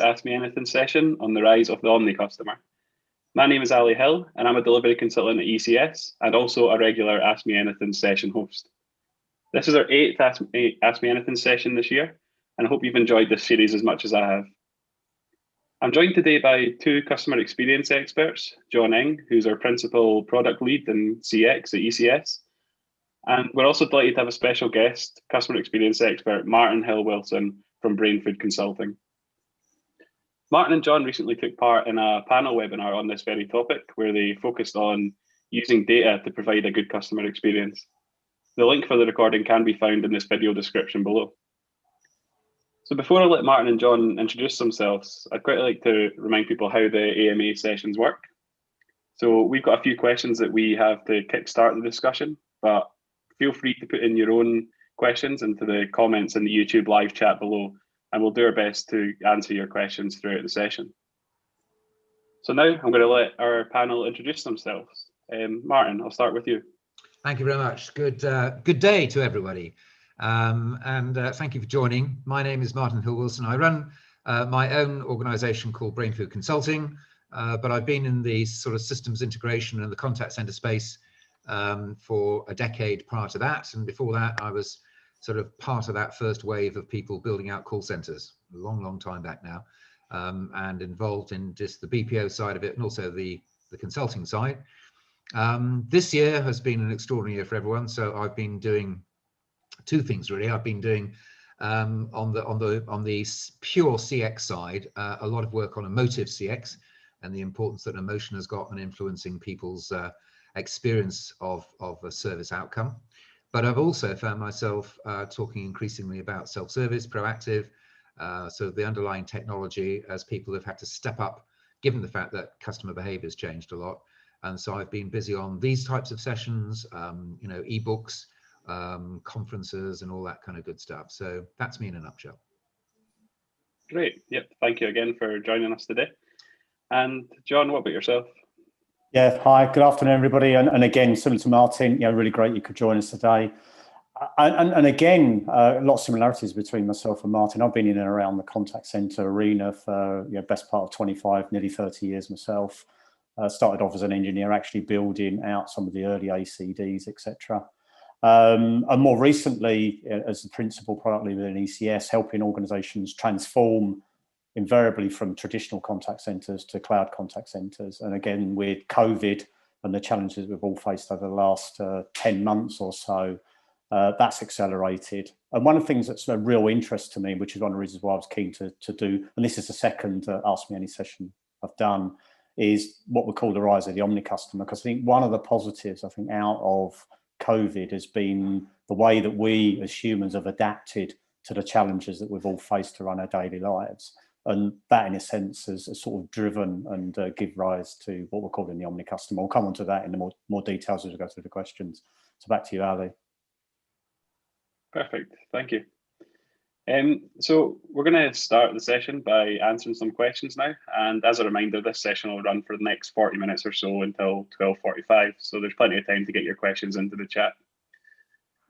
Ask Me Anything session on the rise of the Omni Customer. My name is Ali Hill, and I'm a delivery consultant at ECS and also a regular Ask Me Anything session host. This is our eighth Ask Me Anything session this year, and I hope you've enjoyed this series as much as I have. I'm joined today by two customer experience experts, John Ing, who's our principal product lead in CX at ECS, and we're also delighted to have a special guest, customer experience expert Martin Hill-Wilson from Brain Food Consulting. Martin and John recently took part in a panel webinar on this very topic, where they focused on using data to provide a good customer experience. The link for the recording can be found in this video description below. So before I let Martin and John introduce themselves, I'd quite like to remind people how the AMA sessions work. So we've got a few questions that we have to kickstart the discussion, but feel free to put in your own questions into the comments in the YouTube live chat below, and we'll do our best to answer your questions throughout the session. So now I'm going to let our panel introduce themselves. Martin, I'll start with you. Thank you very much. Good day to everybody. Thank you for joining. My name is Martin Hill-Wilson. I run my own organisation called Brain Food Consulting, but I've been in the sort of systems integration and the contact centre space for a decade prior to that. And before that, I was sort of part of that first wave of people building out call centres, a long time back now, and involved in just the BPO side of it and also the consulting side. This year has been an extraordinary year for everyone. So I've been doing two things really. I've been doing on the pure CX side, a lot of work on emotive CX and the importance that emotion has got in influencing people's experience of a service outcome. But I've also found myself talking increasingly about self-service, proactive, so the underlying technology as people have had to step up, given the fact that customer behavior has changed a lot. And so I've been busy on these types of sessions, ebooks, conferences and all that kind of good stuff. So that's me in a nutshell. Great. Yep. Thank you again for joining us today. And John, what about yourself? Yeah. Hi. Good afternoon, everybody. And again, similar to Martin, really great you could join us today. And again, a lot of similarities between myself and Martin. I've been in and around the contact center arena for best part of 25, nearly 30 years myself. Started off as an engineer, actually building out some of the early ACDs, etc. And more recently, as the principal product leader in ECS, helping organizations transform invariably from traditional contact centers to cloud contact centers. And again, with COVID and the challenges we've all faced over the last 10 months or so, that's accelerated. And one of the things that's a real interest to me, which is one of the reasons why I was keen to do, and this is the second Ask Me Any session I've done, is what we call the rise of the Omni Customer. Because I think one of the positives, I think, out of COVID has been the way that we as humans have adapted to the challenges that we've all faced to run our daily lives. And that, in a sense, has sort of driven and give rise to what we're calling the Omni Customer. We'll come on to that in the more details as we go through the questions. So back to you, Ali. Perfect. Thank you. So we're going to start the session by answering some questions now. And as a reminder, this session will run for the next 40 minutes or so until 12:45. So there's plenty of time to get your questions into the chat.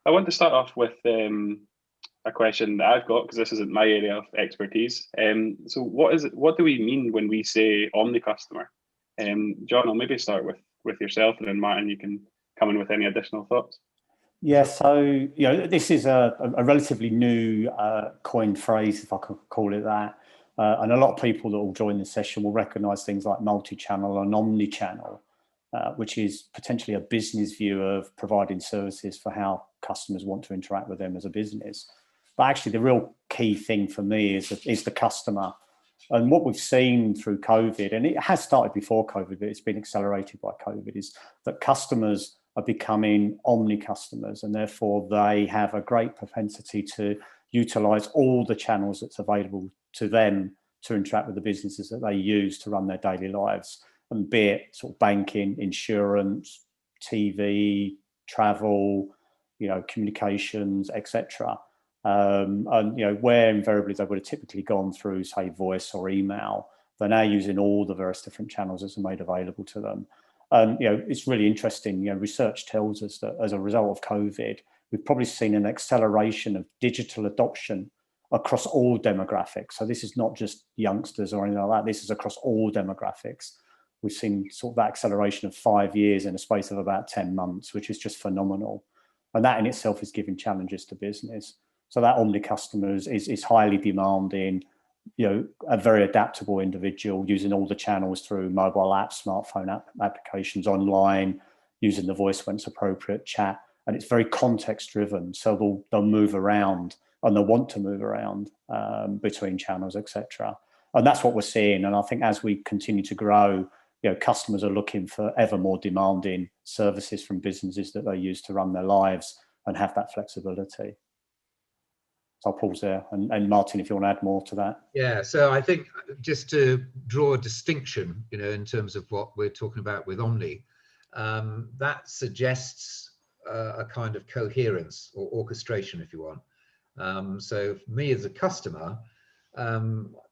I want to start off with a question that I've got, because this isn't my area of expertise. So what do we mean when we say Omni Customer? John, I'll maybe start with yourself, and then Martin, you can come in with any additional thoughts. Yeah, so this is a relatively new coined phrase, if I could call it that, and a lot of people that will join this session will recognise things like multi-channel and omni-channel, which is potentially a business view of providing services for how customers want to interact with them as a business. But actually, the real key thing for me is the customer. And what we've seen through COVID, and it has started before COVID, but it's been accelerated by COVID, is that customers are becoming omni customers, and therefore they have a great propensity to utilize all the channels that's available to them to interact with the businesses that they use to run their daily lives, and be it sort of banking, insurance, TV, travel, communications, etc. And where invariably they would have typically gone through, say, voice or email, they're now using all the various different channels that are made available to them. And it's really interesting. Research tells us that as a result of COVID, we've probably seen an acceleration of digital adoption across all demographics. So this is not just youngsters or anything like that. This is across all demographics. We've seen sort of that acceleration of 5 years in a space of about 10 months, which is just phenomenal. And that in itself is giving challenges to business. So that Omni Customer is highly demanding, a very adaptable individual using all the channels through mobile apps, smartphone applications, online, using the voice when it's appropriate, chat, and it's very context driven. So they'll move around and they'll want to move around between channels, etc. And that's what we're seeing. And I think as we continue to grow, customers are looking for ever more demanding services from businesses that they use to run their lives and have that flexibility. So I'll pause there. And Martin, if you want to add more to that. Yeah, so I think just to draw a distinction, in terms of what we're talking about with Omni, that suggests a kind of coherence or orchestration, if you want. So for me as a customer,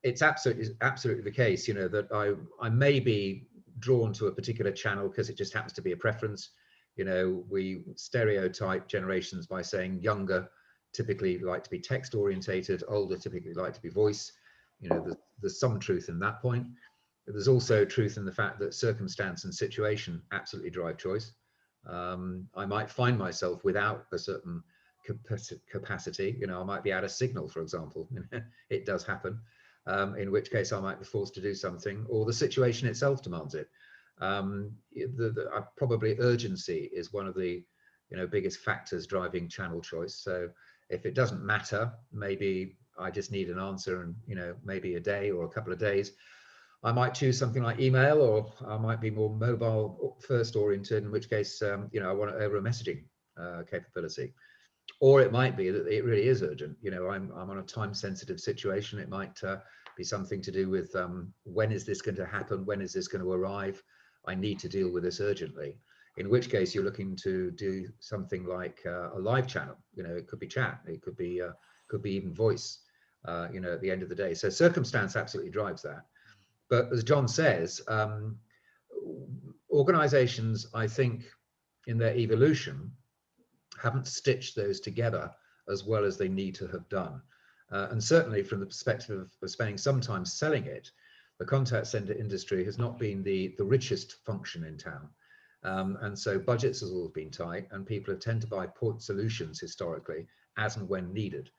it's absolutely the case, that I may be drawn to a particular channel because it just happens to be a preference. We stereotype generations by saying younger typically like to be text orientated, older typically like to be voice. There's some truth in that point. But there's also truth in the fact that circumstance and situation absolutely drive choice. I might find myself without a certain capacity, I might be out of signal, for example. It does happen, in which case I might be forced to do something, or the situation itself demands it. Probably urgency is one of the biggest factors driving channel choice. So if it doesn't matter, maybe I just need an answer and maybe a day or a couple of days, I might choose something like email, or I might be more mobile first oriented, in which case I want it over a messaging capability. Or it might be that it really is urgent. I'm on a time sensitive situation. It might be something to do with when is this going to happen? When is this going to arrive? I need to deal with this urgently. In which case you're looking to do something like a live channel. It could be chat. It could be even voice. At the end of the day. So circumstance absolutely drives that. But as John says, organizations, I think, in their evolution, haven't stitched those together as well as they need to have done. And certainly from the perspective of spending some time selling it, the contact center industry has not been the richest function in town. And so budgets has always been tight, and people have tended to buy point solutions historically as and when needed.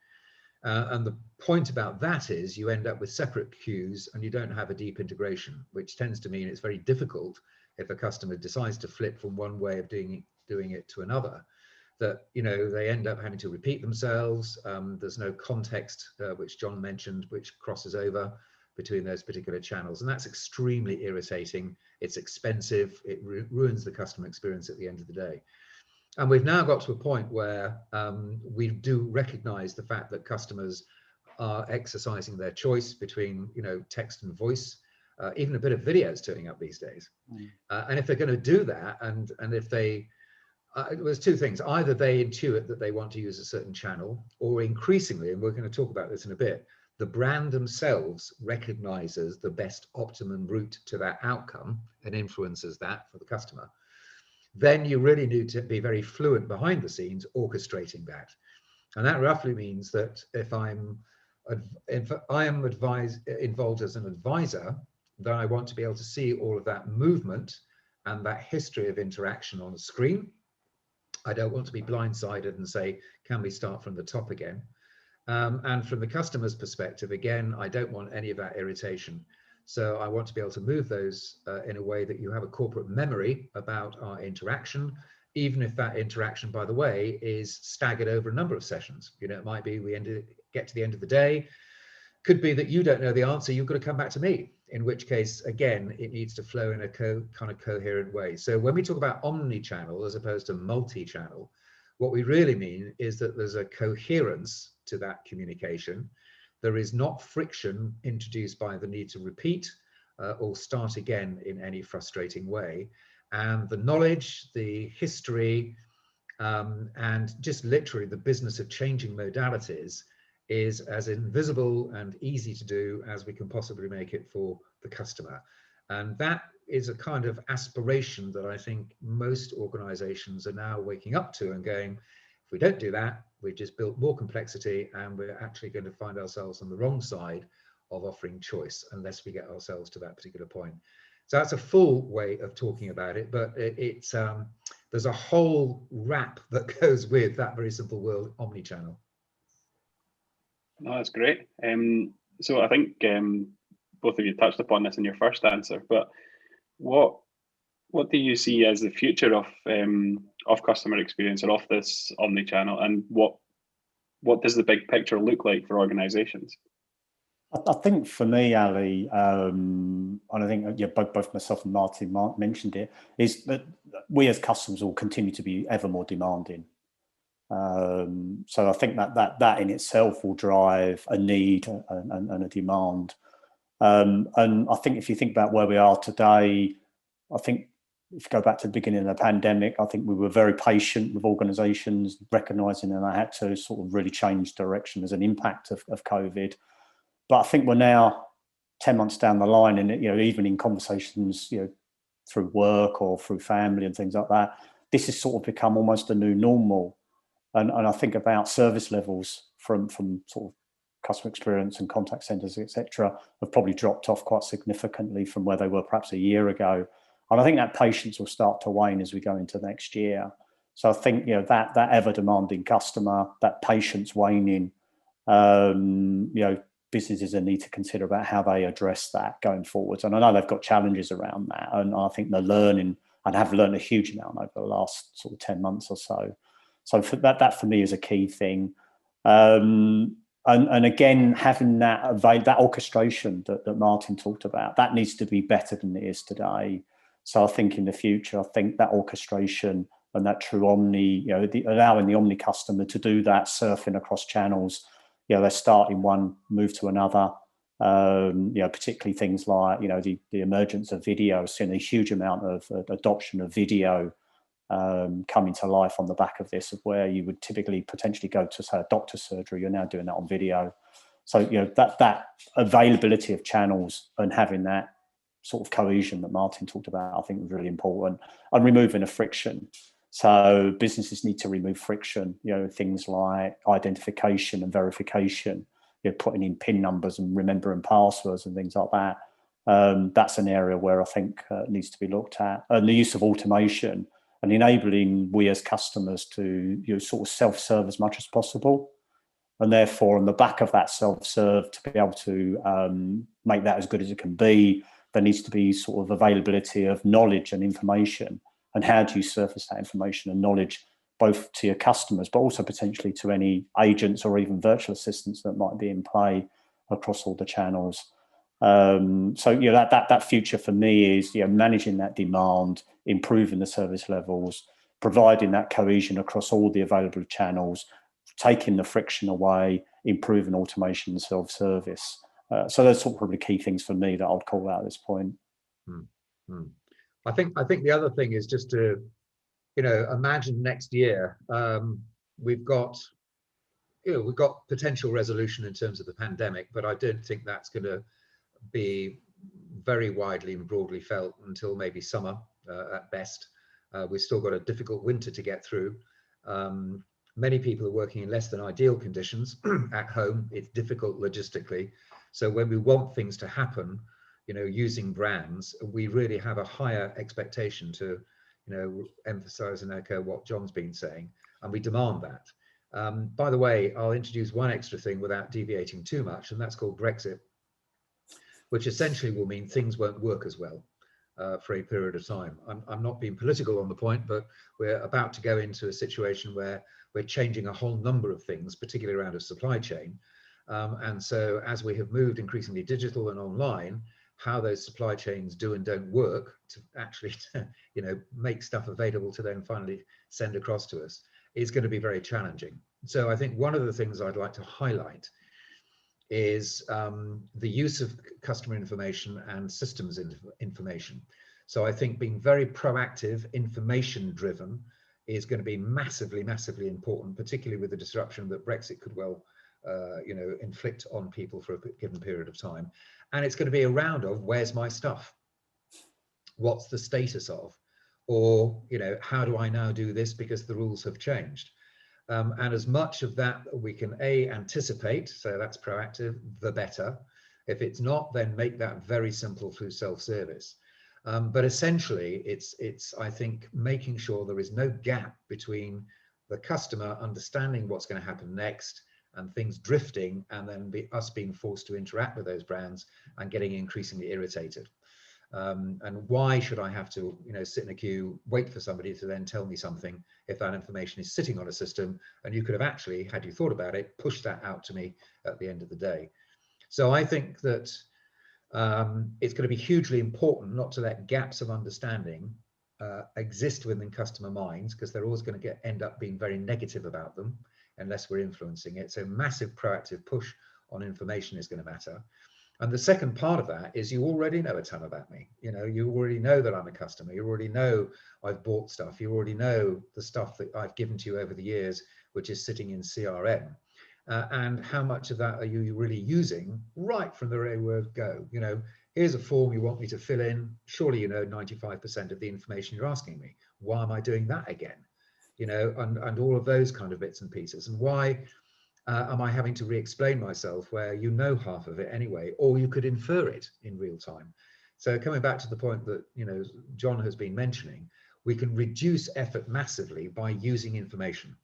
And the point about that is you end up with separate queues and you don't have a deep integration, which tends to mean it's very difficult if a customer decides to flip from one way of doing it to another, that they end up having to repeat themselves. There's no context, which John mentioned, which crosses over between those particular channels, and that's extremely irritating. It's expensive. It ruins the customer experience at the end of the day. And we've now got to a point where we do recognize the fact that customers are exercising their choice between text and voice. Even a bit of video is turning up these days. And if they're going to do that, and if they there's two things: either they intuit that they want to use a certain channel, or increasingly, and we're going to talk about this in a bit, the brand themselves recognizes the best optimum route to that outcome and influences that for the customer. Then you really need to be very fluent behind the scenes orchestrating that. And that roughly means that if I am involved as an advisor, then I want to be able to see all of that movement and that history of interaction on the screen. I don't want to be blindsided and say, can we start from the top again? And from the customer's perspective, again, I don't want any of that irritation. So I want to be able to move those in a way that you have a corporate memory about our interaction, even if that interaction, by the way, is staggered over a number of sessions. It might be we get to the end of the day. Could be that you don't know the answer, you've got to come back to me, in which case, again, it needs to flow in a kind of coherent way. So when we talk about omni-channel as opposed to multi-channel, what we really mean is that there's a coherence to that communication. There is not friction introduced by the need to repeat or start again in any frustrating way. And the knowledge, the history, and just literally the business of changing modalities is as invisible and easy to do as we can possibly make it for the customer. And that is a kind of aspiration that I think most organizations are now waking up to and going, If we don't do that, we've just built more complexity, and we're actually going to find ourselves on the wrong side of offering choice unless we get ourselves to that particular point. So that's a full way of talking about it, but it's there's a whole wrap that goes with that very simple word, omni-channel. No, that's great. So I think both of you touched upon this in your first answer, but what do you see as the future of customer experience or of this omni-channel, and what does the big picture look like for organizations? I think for me, Ali, and I think both myself and Martin mentioned it, is that we as customers will continue to be ever more demanding. So I think that in itself will drive a need and a demand. And I think if you think about where we are today, I think if you go back to the beginning of the pandemic, I think we were very patient with organisations, recognising that they had to sort of really change direction as an impact of COVID. But I think we're now 10 months down the line, and even in conversations, through work or through family and things like that, this has sort of become almost a new normal. And I think about service levels from sort of customer experience and contact centres, etc., have probably dropped off quite significantly from where they were perhaps a year ago. And I think that patience will start to wane as we go into next year. So I think that ever demanding customer, that patience waning, businesses need to consider about how they address that going forwards. And I know they've got challenges around that, and I think they're learning and have learned a huge amount over the last sort of 10 months or so. So for that for me is a key thing. And again, having that orchestration that Martin talked about, that needs to be better than it is today. So I think in the future, I think that orchestration and that true omni, allowing the omni customer to do that surfing across channels, they start in one, move to another. Particularly things like the emergence of video, seeing a huge amount of adoption of video coming to life on the back of this, of where you would typically potentially go to, say, a doctor's surgery, you're now doing that on video. So that availability of channels and having that sort of cohesion that Martin talked about, I think is really important, and removing the friction. So businesses need to remove friction, things like identification and verification, putting in PIN numbers and remembering passwords and things like that. That's an area where I think needs to be looked at. And the use of automation and enabling we as customers to sort of self-serve as much as possible. And therefore, on the back of that self-serve, to be able to make that as good as it can be, there needs to be sort of availability of knowledge and information. And how do you surface that information and knowledge both to your customers, but also potentially to any agents or even virtual assistants that might be in play across all the channels. That future for me is managing that demand, improving the service levels, providing that cohesion across all the available channels, taking the friction away, improving automation and self-service. So those are probably key things for me that I would call out at this point. Mm-hmm. I think the other thing is just to, imagine next year we've got potential resolution in terms of the pandemic, but I don't think that's going to be very widely and broadly felt until maybe summer at best. We've still got a difficult winter to get through. Many people are working in less than ideal conditions at home. It's difficult logistically. So when we want things to happen, using brands, we really have a higher expectation to, emphasize and echo what John's been saying, and we demand that. By the way, I'll introduce one extra thing without deviating too much, and that's called Brexit, which essentially will mean things won't work as well for a period of time. I'm not being political on the point, but we're about to go into a situation where we're changing a whole number of things, particularly around a supply chain. And so as we have moved increasingly digital and online, how those supply chains do and don't work to actually, make stuff available to then finally send across to us is going to be very challenging. So I think one of the things I'd like to highlight is the use of customer information and systems information. So I think being very proactive, information driven is going to be massively, massively important, particularly with the disruption that Brexit could well inflict on people for a given period of time. And it's going to be a round of, where's my stuff? What's the status of? Or, how do I now do this because the rules have changed? And as much of that we can anticipate, so that's proactive, the better. If it's not, then make that very simple through self-service. But essentially, it's I think making sure there is no gap between the customer understanding what's going to happen next and things drifting, and then us being forced to interact with those brands and getting increasingly irritated. And why should I have to, sit in a queue, wait for somebody to then tell me something if that information is sitting on a system and you could have actually, had you thought about it, pushed that out to me at the end of the day. So I think that it's going to be hugely important not to let gaps of understanding exist within customer minds, because they're always going to end up being very negative about them unless we're influencing it. So massive proactive push on information is going to matter. And the second part of that is you already know a ton about me. You already know that I'm a customer. You already know I've bought stuff. You already know the stuff that I've given to you over the years, which is sitting in CRM. And how much of that are you really using right from the very word go? Here's a form you want me to fill in. Surely you know 95% of the information you're asking me. Why am I doing that again? And all of those kind of bits and pieces. And why am I having to re-explain myself where you know half of it anyway, or you could infer it in real time? So coming back to the point that John has been mentioning, we can reduce effort massively by using information,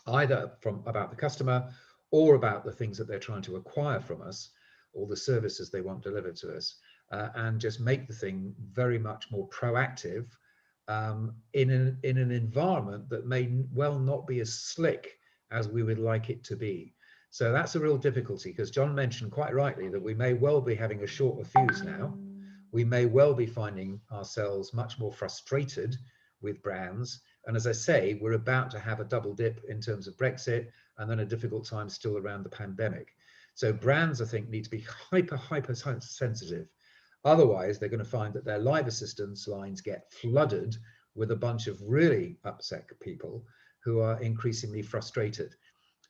either about the customer or about the things that they're trying to acquire from us, or the services they want delivered to us, and just make the thing very much more proactive in an environment that may well not be as slick as we would like it to be. So that's a real difficulty, because John mentioned quite rightly that we may well be having a shorter fuse now. We may well be finding ourselves much more frustrated with brands. And as I say, we're about to have a double dip in terms of Brexit, and then a difficult time still around the pandemic. So brands, I think, need to be hyper sensitive. Otherwise, they're going to find that their live assistance lines get flooded with a bunch of really upset people who are increasingly frustrated.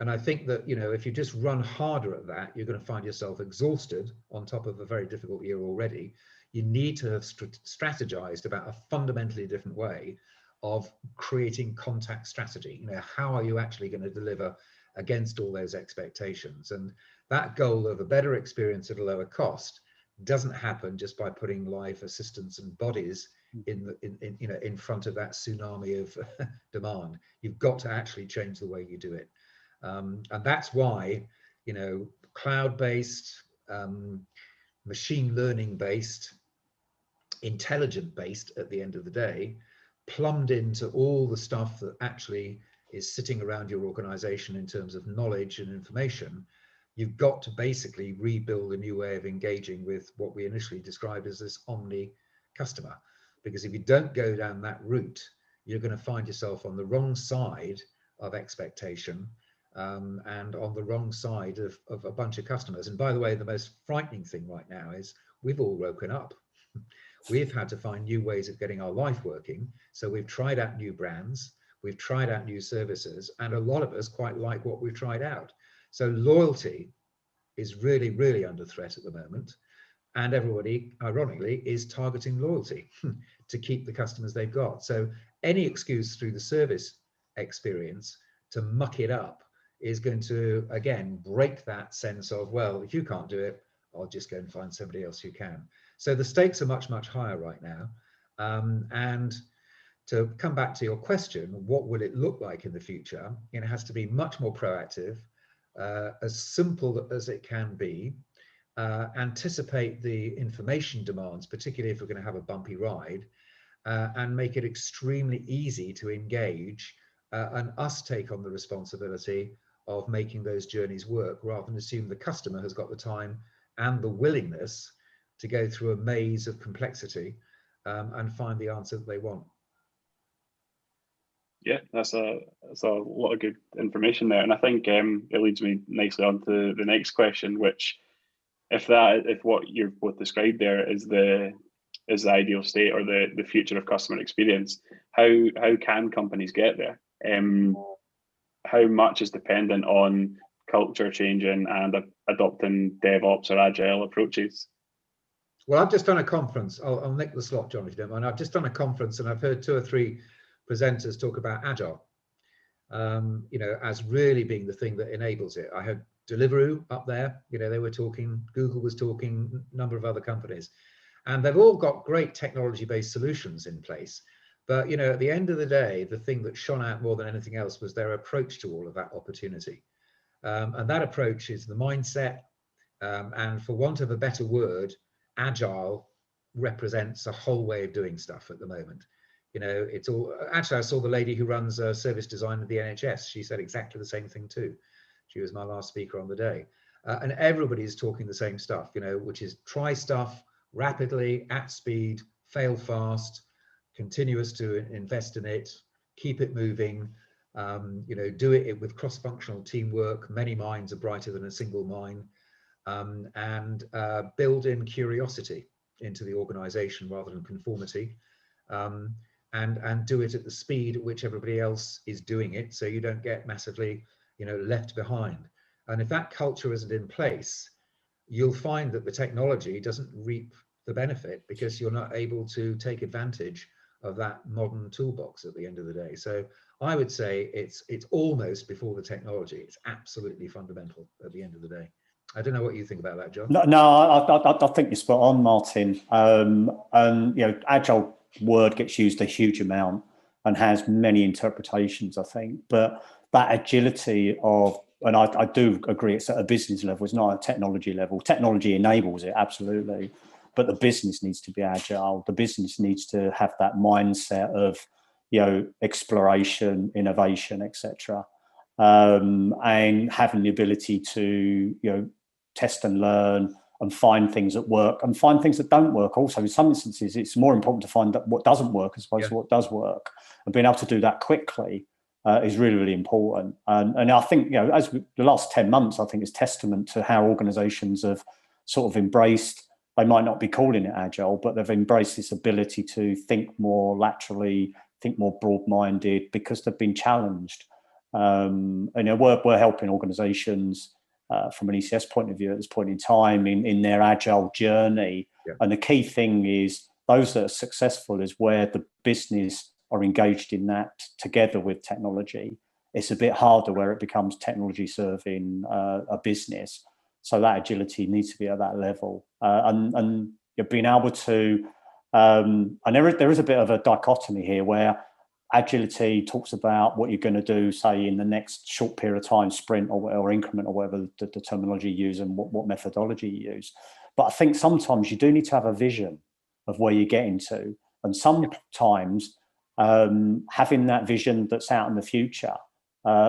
And I think that, if you just run harder at that, you're going to find yourself exhausted on top of a very difficult year already. You need to have strategized about a fundamentally different way of creating contact strategy. How are you actually going to deliver against all those expectations? And that goal of a better experience at a lower cost doesn't happen just by putting live assistants and bodies in front of that tsunami of demand. You've got to actually change the way you do it. And that's why, cloud-based, machine learning based, intelligent based at the end of the day, plumbed into all the stuff that actually is sitting around your organization in terms of knowledge and information. You've got to basically rebuild a new way of engaging with what we initially described as this omni customer. Because if you don't go down that route, you're going to find yourself on the wrong side of expectation, and on the wrong side of a bunch of customers. And by the way, the most frightening thing right now is we've all woken up. We've had to find new ways of getting our life working. So we've tried out new brands, we've tried out new services, and a lot of us quite like what we've tried out. So loyalty is really, really under threat at the moment. And everybody, ironically, is targeting loyalty to keep the customers they've got. So any excuse through the service experience to muck it up is going to, again, break that sense of, well, if you can't do it, I'll just go and find somebody else who can. So the stakes are much, much higher right now. And to come back to your question, what will it look like in the future? It has to be much more proactive, as simple as it can be. Anticipate the information demands, particularly if we're going to have a bumpy ride, and make it extremely easy to engage, and us take on the responsibility of making those journeys work, rather than assume the customer has got the time and the willingness to go through a maze of complexity and find the answer that they want. Yeah, that's a lot of good information there, and I think it leads me nicely on to the next question, which, if what you've both described there is the ideal state or the future of customer experience, how can companies get there? How much is dependent on culture changing and adopting DevOps or Agile approaches? Well, I've just done a conference. I'll nick the slot, John, if you don't mind. I've just done a conference and I've heard 2 or 3 presenters talk about Agile. as really being the thing that enables it. I had Deliveroo up there, they were talking, Google was talking, a number of other companies, and they've all got great technology-based solutions in place. But, at the end of the day, the thing that shone out more than anything else was their approach to all of that opportunity. And that approach is the mindset, and for want of a better word, agile represents a whole way of doing stuff at the moment. It's all, actually, I saw the lady who runs service design at the NHS. She said exactly the same thing too. She was my last speaker on the day. And everybody's talking the same stuff, which is try stuff rapidly, at speed, fail fast, continuous to invest in it, keep it moving, do it with cross-functional teamwork. Many minds are brighter than a single mind, and build in curiosity into the organization rather than conformity, and do it at the speed at which everybody else is doing it, so you don't get massively left behind. And if that culture isn't in place, you'll find that the technology doesn't reap the benefit because you're not able to take advantage of that modern toolbox at the end of the day. So I would say it's almost before the technology. It's absolutely fundamental at the end of the day. I don't know what you think about that, John. No, I think you're spot on, Martin. And agile word gets used a huge amount and has many interpretations, I think. But that agility of, and I do agree, it's at a business level, it's not at a technology level. Technology enables it, absolutely. But the business needs to be agile. The business needs to have that mindset of, exploration, innovation, etc. And having the ability to, test and learn and find things that work and find things that don't work. Also, in some instances, it's more important to find that what doesn't work as opposed to what does work. And being able to do that quickly is really, really important. And I think, as the last 10 months, I think is testament to how organizations have sort of embraced, they might not be calling it agile, but they've embraced this ability to think more laterally, think more broad-minded, because they've been challenged. We're helping organizations from an ECS point of view at this point in time in their agile journey. Yeah. And the key thing is those that are successful is where the business are engaged in that together with technology. It's a bit harder where it becomes technology serving a business. So that agility needs to be at that level. And you're being able to, and there is a bit of a dichotomy here where agility talks about what you're going to do, say, in the next short period of time, sprint or increment or whatever the terminology you use and what methodology you use. But I think sometimes you do need to have a vision of where you're getting to. And sometimes having that vision that's out in the future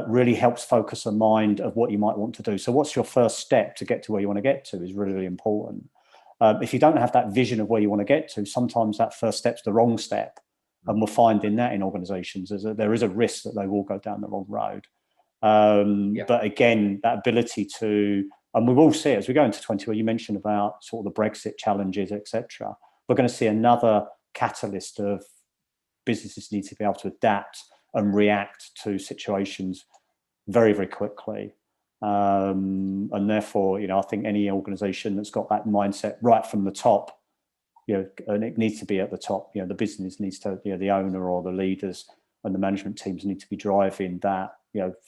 really helps focus a mind of what you might want to do. So what's your first step to get to where you want to get to is really, really important. If you don't have that vision of where you want to get to, sometimes that first step's the wrong step. And we're finding that in organizations, there is a risk that they will go down the wrong road. But again, that ability to, and we will see as we go into 20, where you mentioned about sort of the Brexit challenges, etc. We're going to see another catalyst of businesses need to be able to adapt and react to situations very, very quickly. And therefore, I think any organization that's got that mindset right from the top, and it needs to be at the top. The business needs to, the owner or the leaders and the management teams need to be driving that,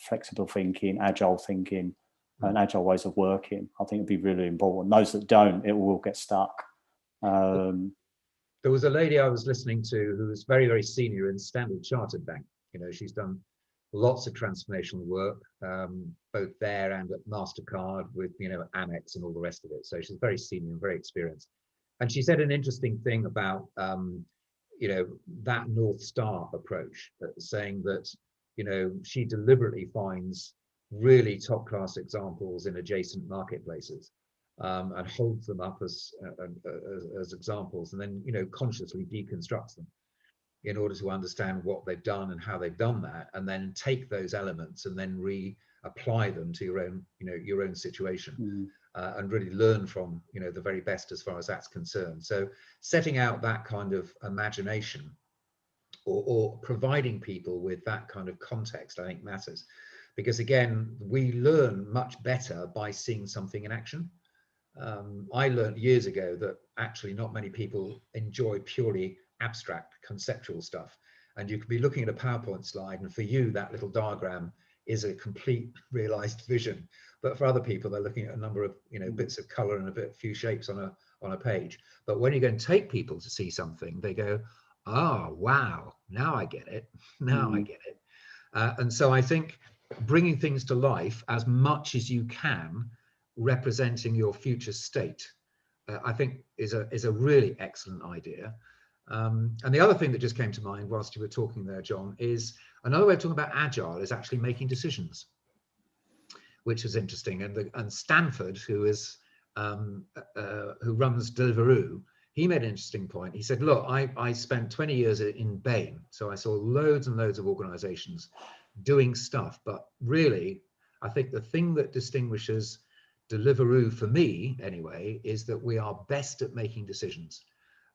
flexible thinking, agile thinking, and agile ways of working. I think it'd be really important. Those that don't, it will get stuck. There was a lady I was listening to who was very, very senior in Standard Chartered Bank. She's done lots of transformational work, both there and at MasterCard with, Amex and all the rest of it. So she's very senior and very experienced. And she said an interesting thing about, that North Star approach, saying that, she deliberately finds really top class examples in adjacent marketplaces and holds them up as examples, and then, consciously deconstructs them in order to understand what they've done and how they've done that, and then take those elements and then reapply them to your own situation. And really learn from the very best as far as that's concerned. So setting out that kind of imagination or providing people with that kind of context, I think matters, because again, we learn much better by seeing something in action. I learned years ago that actually not many people enjoy purely abstract conceptual stuff, And you could be looking at a PowerPoint slide, and for you, that little diagram is a complete realized vision. But for other people, they're looking at a number of bits of color and a few shapes on a page. But when you go and take people to see something, they go, oh, wow, now I get it. Now I get it. And so I think bringing things to life as much as you can, representing your future state, I think is a really excellent idea. And the other thing that just came to mind whilst you were talking there, John, is another way of talking about agile is actually making decisions, which is interesting. And Stanford, who runs Deliveroo, he made an interesting point. He said, look, I spent 20 years in Bain, so I saw loads and loads of organizations doing stuff, but really, I think the thing that distinguishes Deliveroo, for me anyway, is that we are best at making decisions.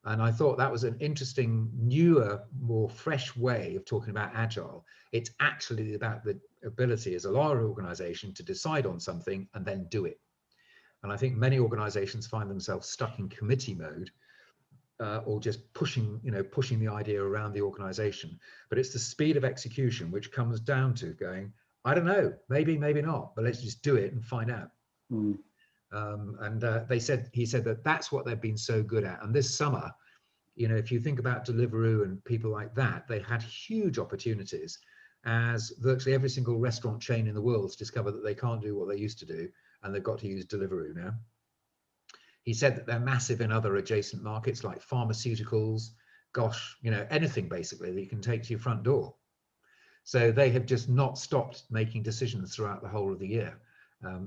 And I thought that was an interesting, newer, more fresh way of talking about agile. It's actually about the ability as a large organization to decide on something and then do it. And I think many organizations find themselves stuck in committee mode, or just pushing the idea around the organization. But it's the speed of execution which comes down to going, I don't know, maybe not, but let's just do it and find out. He said that that's what they've been so good at. And this summer, if you think about Deliveroo and people like that, they had huge opportunities as virtually every single restaurant chain in the world's discovered that they can't do what they used to do, and they've got to use Deliveroo now. He said that they're massive in other adjacent markets like pharmaceuticals, anything basically that you can take to your front door. So they have just not stopped making decisions throughout the whole of the year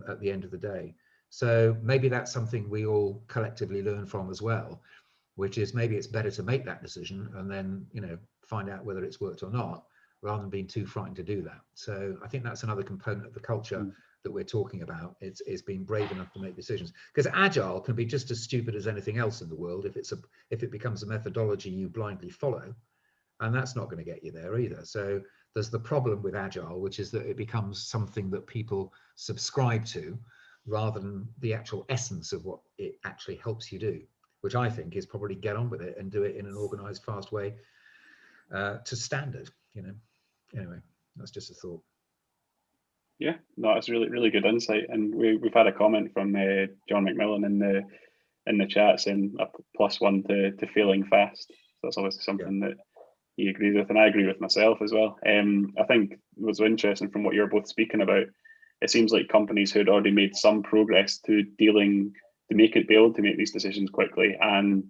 at the end of the day. So maybe that's something we all collectively learn from as well, which is maybe it's better to make that decision and then, find out whether it's worked or not, rather than being too frightened to do that. So I think that's another component of the culture that we're talking about, is being brave enough to make decisions. Because agile can be just as stupid as anything else in the world if it becomes a methodology you blindly follow, and that's not going to get you there either. So there's the problem with agile, which is that it becomes something that people subscribe to rather than the actual essence of what it actually helps you do, which I think is probably get on with it and do it in an organized, fast way to standard, Anyway, that's just a thought. Yeah, no, it's really, really good insight. And we've had a comment from John McMillan in the chat saying a +1 to failing fast. So that's obviously something that he agrees with, and I agree with myself as well. I think what's interesting from what you're both speaking about, it seems like companies who had already made some progress to be able to make these decisions quickly and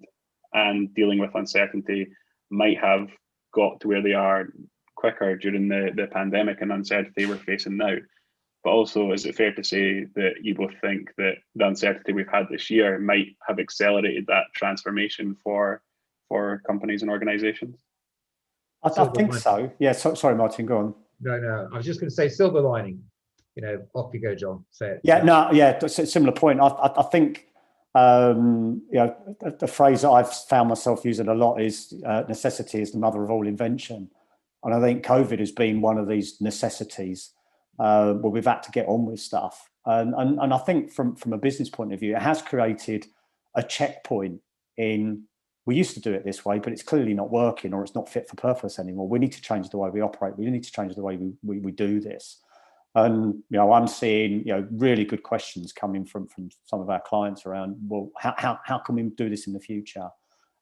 dealing with uncertainty might have got to where they are quicker during the pandemic and uncertainty we're facing now. But also, is it fair to say that you both think that the uncertainty we've had this year might have accelerated that transformation for companies and organizations? I think so. Yeah, sorry, Martin, go on. No, I was just going to say silver lining. Off you go, John. Say it. Yeah, similar point. I think the phrase that I've found myself using a lot is necessity is the mother of all invention. And I think COVID has been one of these necessities where we've had to get on with stuff. And I think from a business point of view, it has created a checkpoint in, we used to do it this way, but it's clearly not working, or it's not fit for purpose anymore. We need to change the way we operate. We need to change the way we do this. And I'm seeing really good questions coming from some of our clients around, well, how can we do this in the future,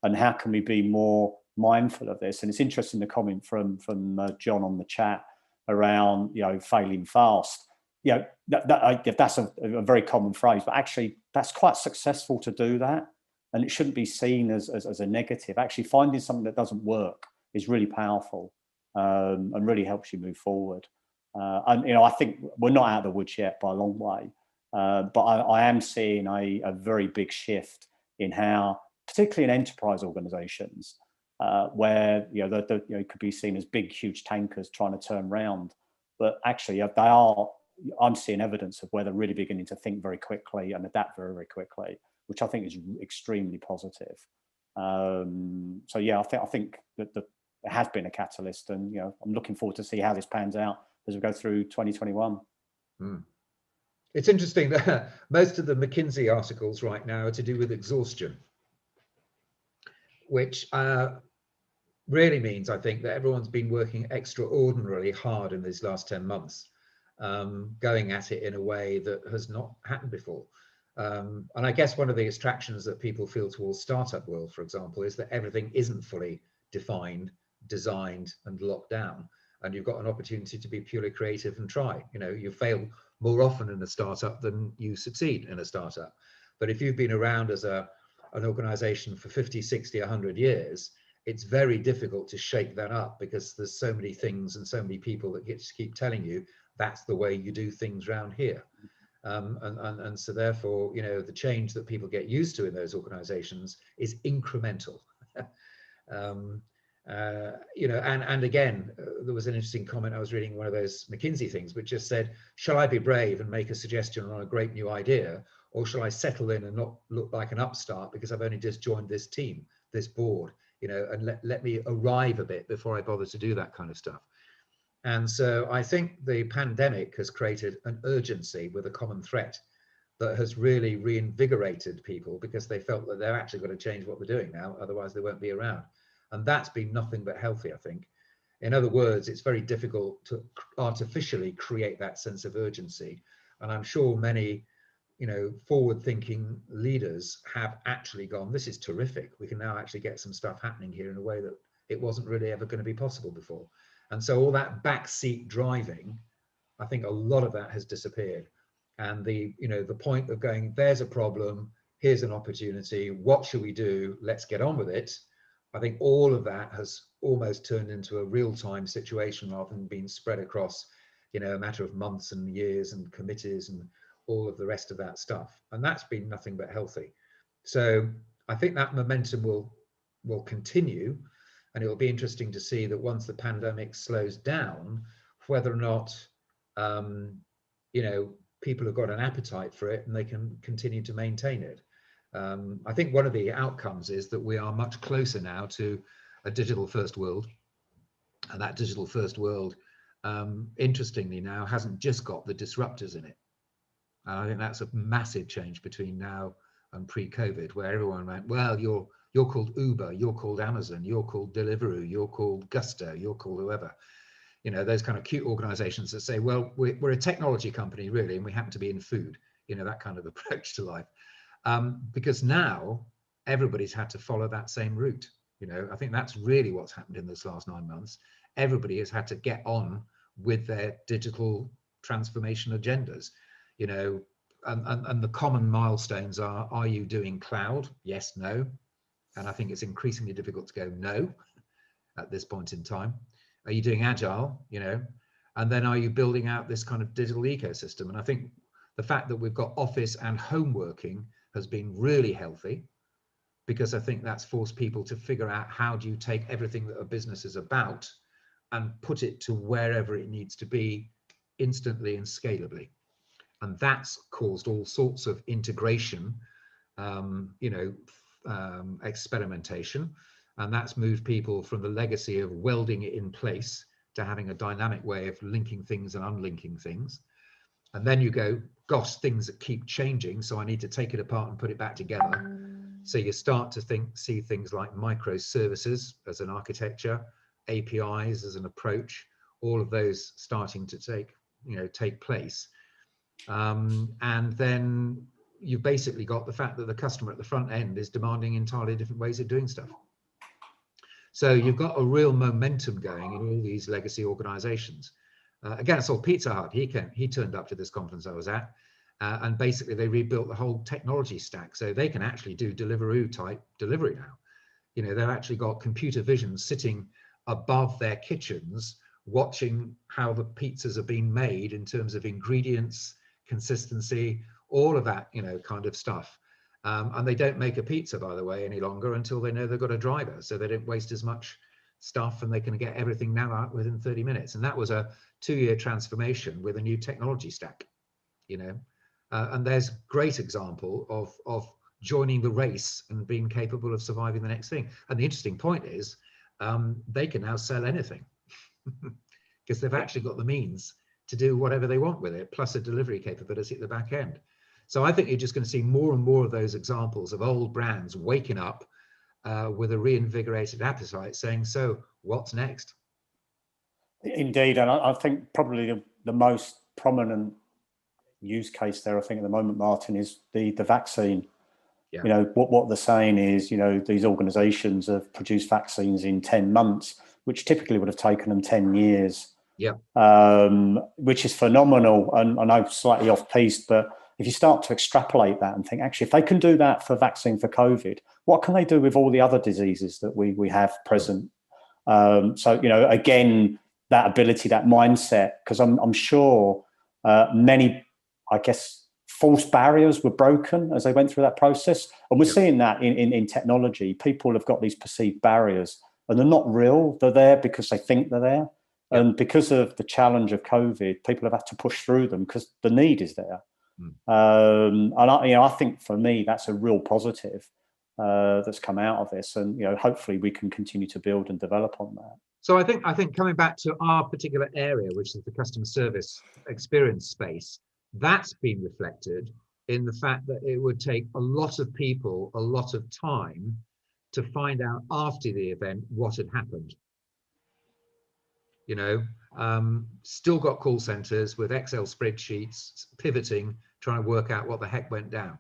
and how can we be more mindful of this? And it's interesting the comment from John on the chat around failing fast. That's a very common phrase, but actually that's quite successful to do that, and it shouldn't be seen as a negative. Actually, finding something that doesn't work is really powerful and really helps you move forward. And I think we're not out of the woods yet by a long way, but I am seeing a very big shift in how, particularly in enterprise organizations, where they could be seen as big, huge tankers trying to turn around, but actually I'm seeing evidence of where they're really beginning to think very quickly and adapt very, very quickly, which I think is extremely positive. So yeah, I think that it has been a catalyst, and I'm looking forward to see how this pans out as we go through 2021. It's interesting that most of the McKinsey articles right now are to do with exhaustion, which really means, I think, that everyone's been working extraordinarily hard in these last 10 months, going at it in a way that has not happened before. And I guess one of the attractions that people feel towards startup world, for example, is that everything isn't fully defined, designed and locked down. And you've got an opportunity to be purely creative and try. You know, you fail more often in a startup than you succeed in a startup. But if you've been around as an organization for 50, 60, 100 years, it's very difficult to shake that up because there's so many things and so many people that keep telling you that's the way you do things around here. And so therefore, you know, the change that people get used to in those organizations is incremental. You know, and again, there was an interesting comment. I was reading one of those McKinsey things, which just said, shall I be brave and make a suggestion on a great new idea, or shall I settle in and not look like an upstart because I've only just joined this team, this board, you know, and let me arrive a bit before I bother to do that kind of stuff. And so I think the pandemic has created an urgency with a common threat that has really reinvigorated people because they felt that they're actually going to change what they're doing now, otherwise they won't be around. And that's been nothing but healthy, I think. In other words, it's very difficult to artificially create that sense of urgency. And I'm sure many, you know, forward-thinking leaders have actually gone, this is terrific. We can now actually get some stuff happening here in a way that it wasn't really ever going to be possible before. And so all that backseat driving, I think a lot of that has disappeared. And the, you know, the point of going, there's a problem, here's an opportunity, what should we do? Let's get on with it. I think all of that has almost turned into a real-time situation rather than being spread across, you know, a matter of months and years and committees and all of the rest of that stuff. And that's been nothing but healthy. So I think that momentum will continue. And it will be interesting to see that once the pandemic slows down, whether or not, you know, people have got an appetite for it and they can continue to maintain it. I think one of the outcomes is that we are much closer now to a digital first world. And that digital first world, interestingly now, hasn't just got the disruptors in it. And I think that's a massive change between now and pre-COVID, where everyone went, well, you're called Uber, you're called Amazon, you're called Deliveroo, you're called Gusto, you're called whoever. You know, those kind of cute organizations that say, well, we're a technology company really, and we happen to be in food, you know, that kind of approach to life. Because now everybody's had to follow that same route. You know, I think that's really what's happened in this last 9 months. Everybody has had to get on with their digital transformation agendas, you know, and the common milestones are you doing cloud? Yes, no. And I think it's increasingly difficult to go no at this point in time. Are you doing agile, you know? And then are you building out this kind of digital ecosystem? And I think the fact that we've got office and home working has been really healthy, because I think that's forced people to figure out how do you take everything that a business is about and put it to wherever it needs to be instantly and scalably. And that's caused all sorts of integration, you know, experimentation. And that's moved people from the legacy of welding it in place to having a dynamic way of linking things and unlinking things. And then you go, gosh, things that keep changing, so I need to take it apart and put it back together. So you start to see things like microservices as an architecture, APIs as an approach, all of those starting to take place. And then you've basically got the fact that the customer at the front end is demanding entirely different ways of doing stuff. So you've got a real momentum going in all these legacy organizations. Again, I saw Pizza Hut. He turned up to this conference I was at, and basically they rebuilt the whole technology stack, so they can actually do Deliveroo type delivery now. You know, they've actually got computer vision sitting above their kitchens, watching how the pizzas are being made in terms of ingredients, consistency, all of that, you know, kind of stuff. And they don't make a pizza, by the way, any longer until they know they've got a driver, so they don't waste as much stuff and they can get everything now out within 30 minutes. And that was a 2-year transformation with a new technology stack, you know. And there's great example of joining the race and being capable of surviving the next thing. And the interesting point is they can now sell anything because they've actually got the means to do whatever they want with it, plus a delivery capability at the back end. So I think you're just going to see more and more of those examples of old brands waking up with a reinvigorated appetite, saying, so what's next? Indeed, and I think probably the most prominent use case there, I think at the moment, Martin, is the vaccine. Yeah. You know, what they're saying is, you know, these organisations have produced vaccines in 10 months, which typically would have taken them 10 years. Yeah. Which is phenomenal. And I know slightly off piste, but if you start to extrapolate that and think, actually, if they can do that for vaccine for COVID, what can they do with all the other diseases that we have present? So, you know, again, that ability, that mindset, because I'm sure many, I guess, false barriers were broken as they went through that process. And we're seeing that in technology. People have got these perceived barriers and they're not real. They're there because they think they're there. Yep. And because of the challenge of COVID, people have had to push through them because the need is there. And I think for me, that's a real positive that's come out of this. And, you know, hopefully we can continue to build and develop on that. So I think coming back to our particular area, which is the customer service experience space, that's been reflected in the fact that it would take a lot of people a lot of time to find out after the event what had happened. You know, still got call centers with Excel spreadsheets, pivoting, trying to work out what the heck went down.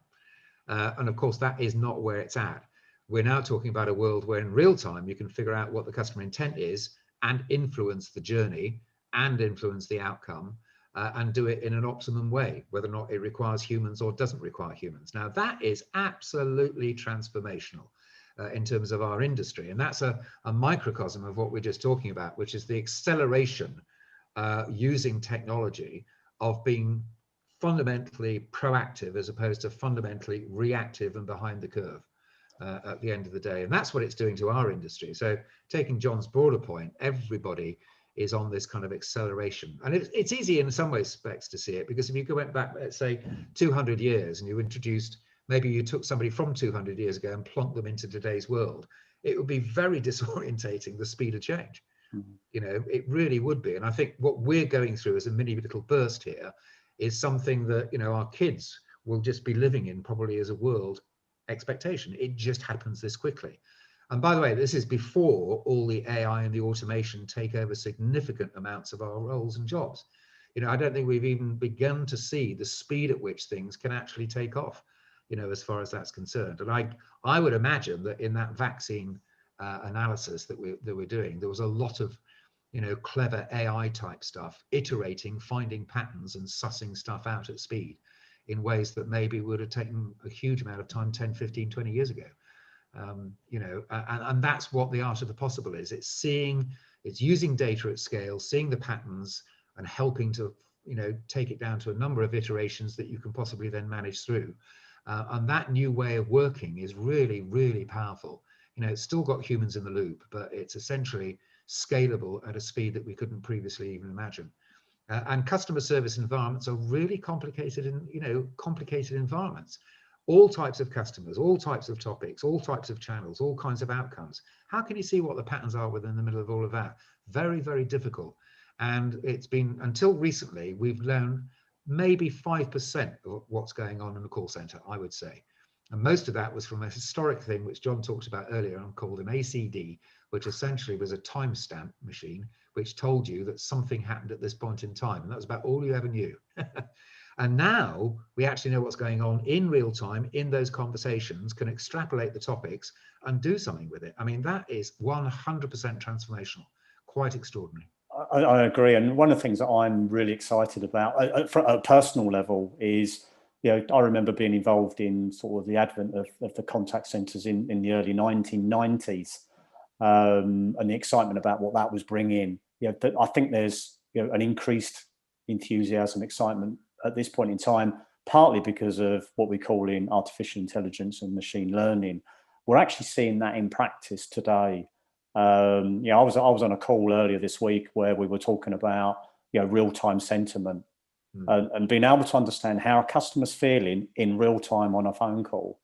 And of course, that is not where it's at. We're now talking about a world where in real time, you can figure out what the customer intent is and influence the journey and influence the outcome and do it in an optimum way, whether or not it requires humans or doesn't require humans. Now, that is absolutely transformational in terms of our industry. And that's a microcosm of what we're just talking about, which is the acceleration using technology of being fundamentally proactive as opposed to fundamentally reactive and behind the curve at the end of the day. And that's what it's doing to our industry. So taking John's broader point, everybody is on this kind of acceleration. And it's easy in some respects to see it, because if you went back, let's say 200 years and you introduced, maybe you took somebody from 200 years ago and plonked them into today's world, it would be very disorientating, the speed of change. You know, it really would be. And I think what we're going through as a mini little burst here is something that, you know, our kids will just be living in probably as a world expectation. It just happens this quickly. And by the way, this is before all the AI and the automation take over significant amounts of our roles and jobs. You know, I don't think we've even begun to see the speed at which things can actually take off, you know, as far as that's concerned. And I would imagine that in that vaccine analysis that we're doing, there was a lot of, you know, clever AI type stuff, iterating, finding patterns and sussing stuff out at speed in ways that maybe would have taken a huge amount of time 10, 15, 20 years ago. You know, and that's what the art of the possible is. It's using data at scale, seeing the patterns and helping to, you know, take it down to a number of iterations that you can possibly then manage through. And that new way of working is really, really powerful. You know, it's still got humans in the loop, but it's essentially scalable at a speed that we couldn't previously even imagine. And customer service environments are really complicated complicated environments. All types of customers, all types of topics, all types of channels, all kinds of outcomes. How can you see what the patterns are within the middle of all of that? Very, very difficult. And it's been, until recently, we've learned maybe 5% of what's going on in the call center, I would say. And most of that was from a historic thing, which John talked about earlier on, called an ACD, which essentially was a timestamp machine, which told you that something happened at this point in time. And that was about all you ever knew. And now we actually know what's going on in real time in those conversations, can extrapolate the topics and do something with it. I mean, that is 100% transformational, quite extraordinary. I agree. And one of the things that I'm really excited about at a personal level is, you know, I remember being involved in sort of the advent of the contact centres in the early 1990s, and the excitement about what that was bringing. You know, I think there's, you know, an increased enthusiasm, excitement at this point in time, partly because of what we call in artificial intelligence and machine learning. We're actually seeing that in practice today. You know, I was on a call earlier this week where we were talking about, you know, real-time sentiment and being able to understand how a customer's feeling in real time on a phone call.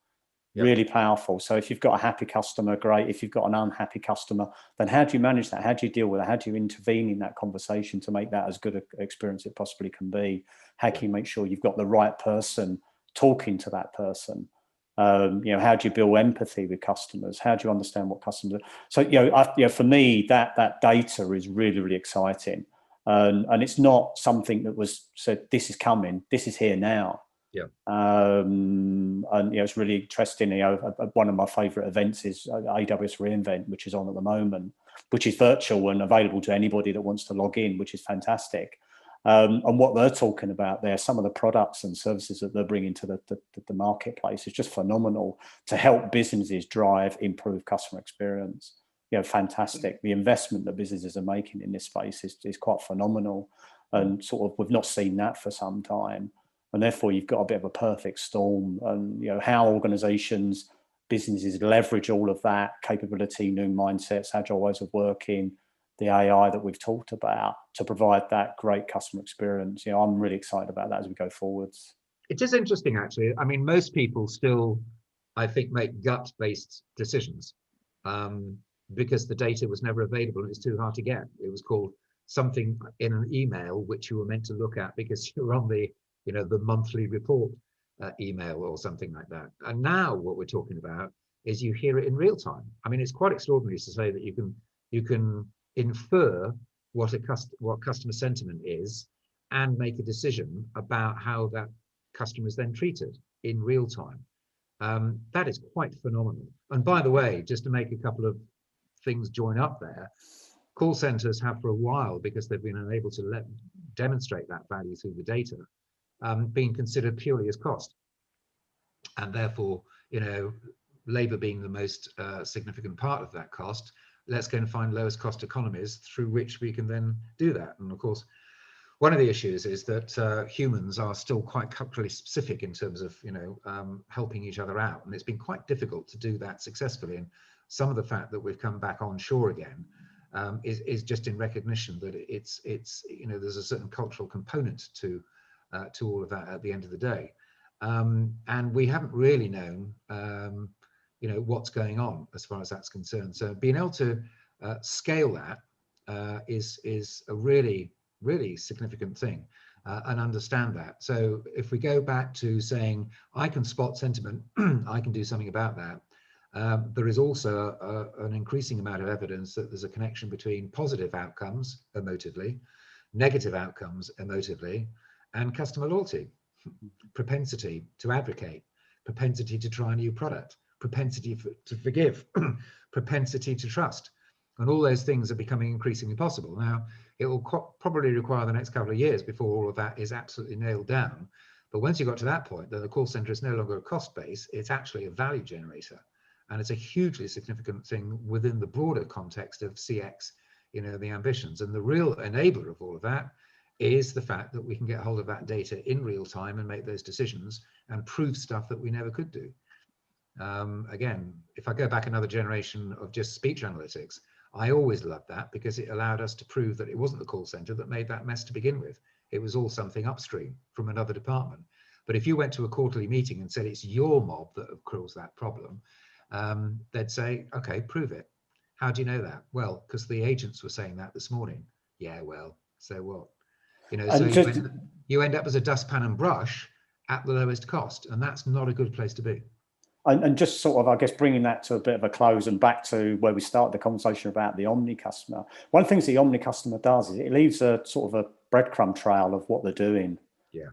Yep. Really powerful. So if you've got a happy customer, great. If you've got an unhappy customer, then how do you manage that? How do you deal with it? How do you intervene in that conversation to make that as good an experience it possibly can be? How can you make sure you've got the right person talking to that person? How do you build empathy with customers? How do you understand what customers are? So, for me, that data is really, really exciting. And it's not something that was said, this is coming, this is here now. Yeah. And it's really interesting. One of my favorite events is AWS reInvent, which is on at the moment, which is virtual and available to anybody that wants to log in, which is fantastic. And what they're talking about there, some of the products and services that they're bringing to the marketplace is just phenomenal to help businesses drive improved customer experience. Fantastic. The investment that businesses are making in this space is quite phenomenal, and sort of we've not seen that for some time. And therefore, you've got a bit of a perfect storm. And how organisations, businesses leverage all of that capability, new mindsets, agile ways of working, the AI that we've talked about to provide that great customer experience. I'm really excited about that as we go forwards. It is interesting, actually. I mean, most people still, I think, make gut-based decisions because the data was never available and it's too hard to get. It was called something in an email which you were meant to look at because you were on the, the monthly report email or something like that. And now what we're talking about is you hear it in real time. I mean, it's quite extraordinary to say that you can infer what customer sentiment is and make a decision about how that customer is then treated in real time. That is quite phenomenal. And by the way, just to make a couple of things join up there, call centers have for a while, because they've been unable to demonstrate that value through the data, being considered purely as cost. And therefore, labor being the most significant part of that cost, let's go and find lowest cost economies through which we can then do that. And of course, one of the issues is that humans are still quite culturally specific in terms of, helping each other out. And it's been quite difficult to do that successfully. And some of the fact that we've come back onshore again is just in recognition that it's there's a certain cultural component to all of that at the end of the day. And we haven't really known, what's going on as far as that's concerned. So being able to scale that is a really, really significant thing, and understand that. So if we go back to saying, I can spot sentiment, I can do something about that. There is also an increasing amount of evidence that there's a connection between positive outcomes emotively, negative outcomes emotively, and customer loyalty, propensity to advocate, propensity to try a new product, propensity to forgive, propensity to trust. And all those things are becoming increasingly possible. Now, it will probably require the next couple of years before all of that is absolutely nailed down. But once you got to that point, then the call center is no longer a cost base, it's actually a value generator. And it's a hugely significant thing within the broader context of CX, the ambitions. And the real enabler of all of that is the fact that we can get hold of that data in real time and make those decisions and prove stuff that we never could do. Again, if I go back another generation of just speech analytics, I always loved that because it allowed us to prove that it wasn't the call center that made that mess to begin with. It was all something upstream from another department. But if you went to a quarterly meeting and said it's your mob that have caused that problem, they'd say, okay, prove it. How do you know that? Well, because the agents were saying that this morning. Yeah, well, so what? So you end up as a dustpan and brush at the lowest cost, and that's not a good place to be. And just sort of, I guess, bringing that to a bit of a close and back to where we started the conversation about the Omni Customer. One of the things the Omni Customer does is it leaves a sort of a breadcrumb trail of what they're doing. Yeah.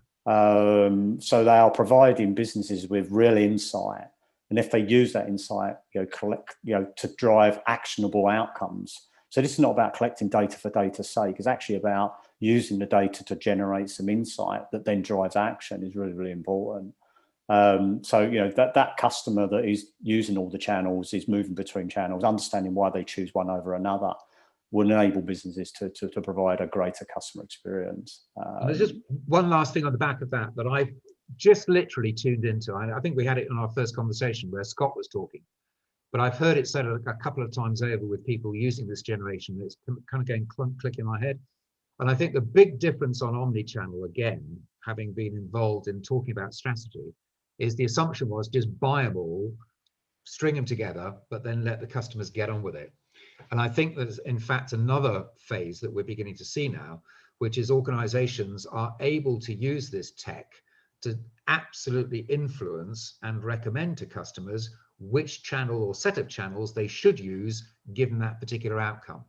So they are providing businesses with real insight, and if they use that insight, to drive actionable outcomes. So this is not about collecting data for data's sake. It's actually about using the data to generate some insight that then drives action. Is really, really important. So that customer that is using all the channels, is moving between channels, understanding why they choose one over another, will enable businesses to provide a greater customer experience. There's just one last thing on the back of that I've just literally tuned into. I think we had it in our first conversation where Scott was talking, but I've heard it said a couple of times over with people using this generation. It's kind of going click in my head. And I think the big difference on Omnichannel, again, having been involved in talking about strategy, is the assumption was just buy them all, string them together, but then let the customers get on with it. And I think there's in fact another phase that we're beginning to see now, which is organizations are able to use this tech to absolutely influence and recommend to customers which channel or set of channels they should use given that particular outcome.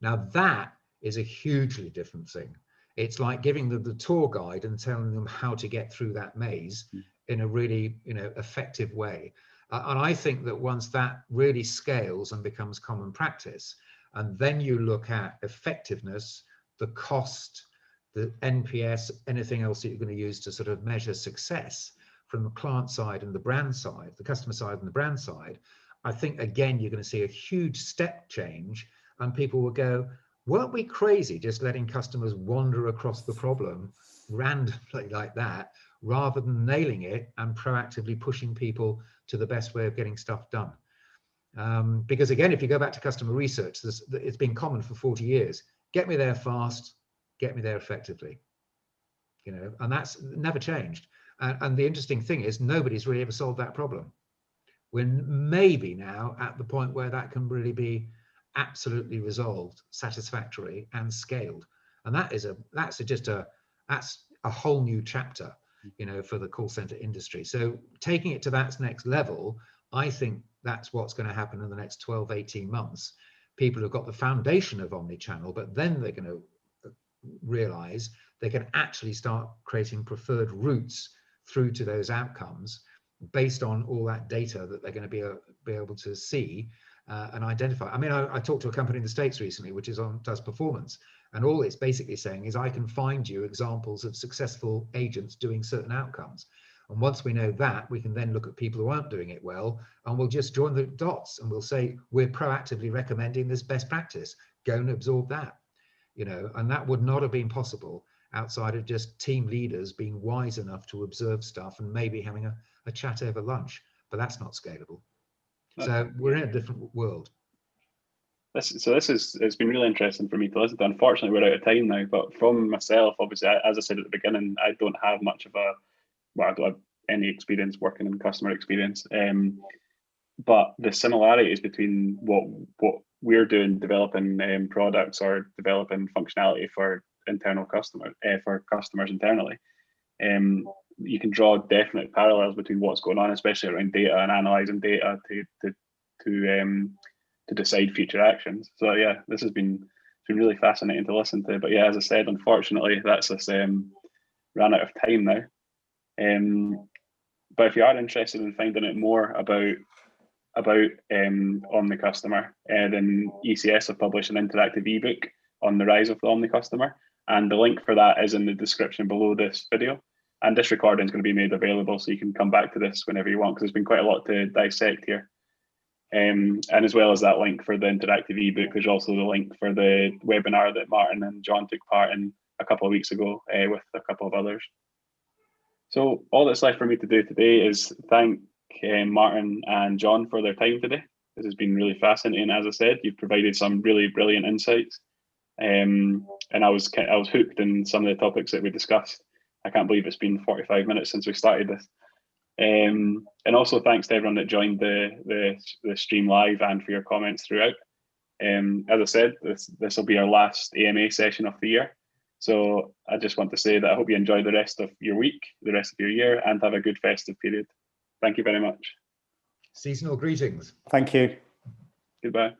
Now that is a hugely different thing. It's like giving them the tour guide and telling them how to get through that maze in a really, effective way. And I think that once that really scales and becomes common practice, and then you look at effectiveness, the cost, the NPS, anything else that you're going to use to sort of measure success from the client side and the brand side, the customer side and the brand side, I think, again, you're going to see a huge step change, and people will go, weren't we crazy just letting customers wander across the problem randomly like that, rather than nailing it and proactively pushing people to the best way of getting stuff done? Because again, if you go back to customer research, it's been common for 40 years. Get me there fast, get me there effectively, and that's never changed. And the interesting thing is nobody's really ever solved that problem. We're maybe now at the point where that can really be absolutely resolved satisfactorily and scaled. And that's a whole new chapter, for the call center industry. So taking it to that next level, I think that's what's going to happen in the next 12, 18 months. People have got the foundation of omnichannel, but then they're going to realize they can actually start creating preferred routes through to those outcomes based on all that data that they're going to be able to see and identify. I mean, I talked to a company in the States recently, which does performance, and all it's basically saying is I can find you examples of successful agents doing certain outcomes. And once we know that, we can then look at people who aren't doing it well, and we'll just join the dots and we'll say, we're proactively recommending this best practice. Go and absorb that, and that would not have been possible outside of just team leaders being wise enough to observe stuff and maybe having a chat over lunch, but that's not scalable. So we're in a different world. It's been really interesting for me to listen to. Unfortunately, we're out of time now, but from myself, obviously, as I said at the beginning, I don't have much of I don't have any experience working in customer experience. But the similarities between what we're doing, developing products or developing functionality for customers internally, you can draw definite parallels between what's going on, especially around data and analysing data to decide future actions. So yeah, it's been really fascinating to listen to. But yeah, as I said, unfortunately, that's us ran out of time now. But if you are interested in finding out more about Omni Customer, then ECS have published an interactive ebook on the rise of the Omni Customer, and the link for that is in the description below this video. And this recording is going to be made available, so you can come back to this whenever you want, because there's been quite a lot to dissect here. And as well as that link for the interactive ebook, there's also the link for the webinar that Martin and John took part in a couple of weeks ago with a couple of others. So all that's left for me to do today is thank Martin and John for their time today. This has been really fascinating. As I said, you've provided some really brilliant insights, and I was hooked in some of the topics that we discussed. I can't believe it's been 45 minutes since we started this. And also thanks to everyone that joined the stream live and for your comments throughout. As I said, this will be our last AMA session of the year. So I just want to say that I hope you enjoy the rest of your week, the rest of your year, and have a good festive period. Thank you very much. Seasonal greetings. Thank you. Goodbye.